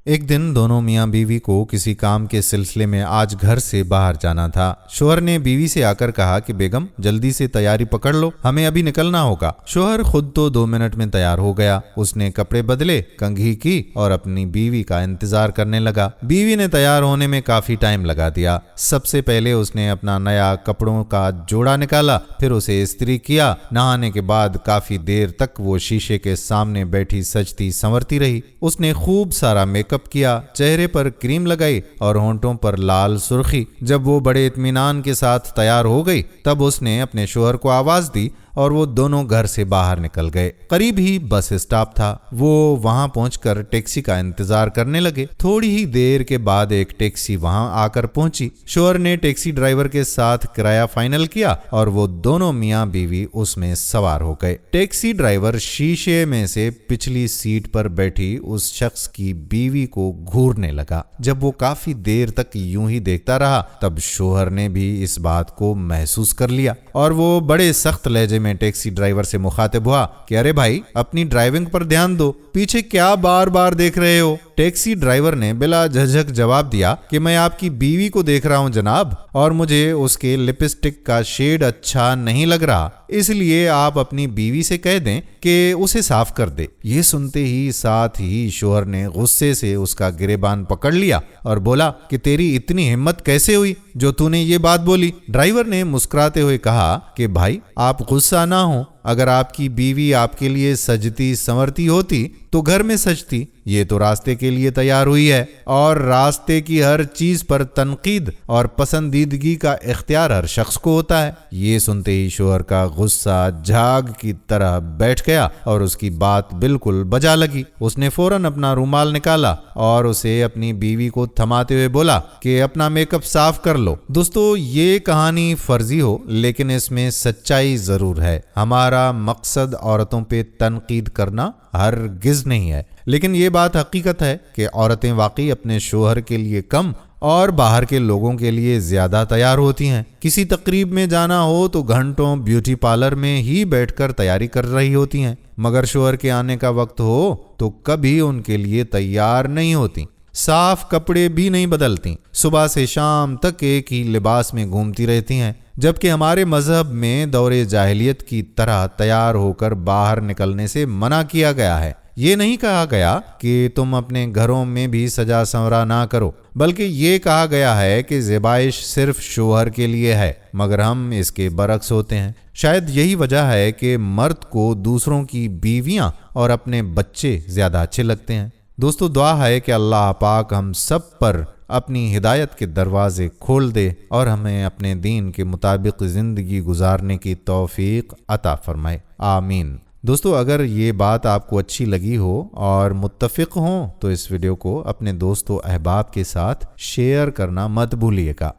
ایک دن دونوں میاں بیوی کو کسی کام کے سلسلے میں آج گھر سے باہر جانا تھا۔ شوہر نے بیوی سے آ کر کہا کہ بیگم جلدی سے تیاری پکڑ لو، ہمیں ابھی نکلنا ہوگا۔ شوہر خود تو 2 منٹ میں تیار ہو گیا۔ اس نے کپڑے بدلے، کنگھی کی اور اپنی بیوی کا انتظار کرنے لگا۔ بیوی نے تیار ہونے میں کافی ٹائم لگا دیا۔ سب سے پہلے اس نے اپنا نیا کپڑوں کا جوڑا نکالا، پھر اسے استری کیا۔ نہانے کے بعد کافی دیر تک وہ شیشے کے سامنے بیٹھی سجتی سنورتی رہی۔ اس نے خوب سارا میک اپ کیا، چہرے پر کریم لگائی اور ہونٹوں پر لال سرخی۔ جب وہ بڑے اطمینان کے ساتھ تیار ہو گئی تب اس نے اپنے شوہر کو آواز دی اور وہ دونوں گھر سے باہر نکل گئے۔ قریب ہی بس اسٹاپ تھا۔ وہ وہاں پہنچ کر ٹیکسی کا انتظار کرنے لگے۔ تھوڑی ہی دیر کے بعد ایک ٹیکسی وہاں آ کر پہنچی۔ شوہر نے ٹیکسی ڈرائیور کے ساتھ کرایہ فائنل کیا اور وہ دونوں میاں بیوی اس میں سوار ہو گئے۔ ٹیکسی ڈرائیور شیشے میں سے پچھلی سیٹ پر بیٹھی اس شخص کی بیوی کو گھورنے لگا۔ جب وہ کافی دیر تک یوں ہی دیکھتا رہا تب شوہر نے بھی اس بات کو محسوس کر لیا اور وہ بڑے سخت لہجے میں ٹیکسی ڈرائیور سے مخاطب ہوا کہ ارے بھائی اپنی ڈرائیونگ پر دھیان دو، پیچھے کیا بار بار دیکھ رہے ہو؟ ٹیکسی ڈرائیور نے بلا جھجھک جواب دیا کہ میں آپ کی بیوی کو دیکھ رہا ہوں جناب، اور مجھے اس کے لپسٹک کا شیڈ اچھا نہیں لگ رہا، اس لیے آپ اپنی بیوی سے کہہ دیں کہ اسے صاف کر دے۔ یہ سنتے ہی ساتھ ہی شوہر نے غصے سے اس کا گریبان پکڑ لیا اور بولا کہ تیری اتنی ہمت کیسے ہوئی جو تو نے یہ بات بولی؟ ڈرائیور نے مسکراتے ہوئے کہا کہ بھائی آپ غصہ نہ ہو، اگر آپ کی بیوی آپ کے لیے سجتی سنورتی ہوتی تو گھر میں سجتی، یہ تو راستے کے لیے تیار ہوئی ہے اور راستے کی ہر چیز پر تنقید اور پسندیدگی کا اختیار ہر شخص کو ہوتا ہے۔ یہ سنتے ہی شوہر کا غصہ جھاگ کی طرح بیٹھ گیا اور اس کی بات بالکل بجا لگی۔ اس نے فوراً اپنا رومال نکالا اور اسے اپنی بیوی کو تھماتے ہوئے بولا کہ اپنا میک اپ صاف کر لو۔ دوستو یہ کہانی فرضی ہو لیکن اس میں سچائی ضرور ہے۔ ہمارا مقصد عورتوں پہ تنقید کرنا ہرگز نہیں ہے، لیکن یہ بات حقیقت ہے کہ عورتیں واقعی اپنے شوہر کے لیے کم اور باہر کے لوگوں کے لیے زیادہ تیار ہوتی ہیں۔ کسی تقریب میں جانا ہو تو گھنٹوں بیوٹی پارلر میں ہی بیٹھ کر تیاری کر رہی ہوتی ہیں، مگر شوہر کے آنے کا وقت ہو تو کبھی ان کے لیے تیار نہیں ہوتی، صاف کپڑے بھی نہیں بدلتی، صبح سے شام تک ایک ہی لباس میں گھومتی رہتی ہیں، جبکہ ہمارے مذہب میں دور جاہلیت کی طرح تیار ہو کر باہر نکلنے سے منع کیا گیا ہے۔ یہ نہیں کہا گیا کہ تم اپنے گھروں میں بھی سجا سنورا نہ کرو، بلکہ یہ کہا گیا ہے کہ زیبائش صرف شوہر کے لیے ہے، مگر ہم اس کے برعکس ہوتے ہیں۔ شاید یہی وجہ ہے کہ مرد کو دوسروں کی بیویاں اور اپنے بچے زیادہ اچھے لگتے ہیں۔ دوستو دعا ہے کہ اللہ پاک ہم سب پر اپنی ہدایت کے دروازے کھول دے اور ہمیں اپنے دین کے مطابق زندگی گزارنے کی توفیق عطا فرمائے، آمین۔ دوستو اگر یہ بات آپ کو اچھی لگی ہو اور متفق ہوں تو اس ویڈیو کو اپنے دوست و احباب کے ساتھ شیئر کرنا مت بھولیے گا۔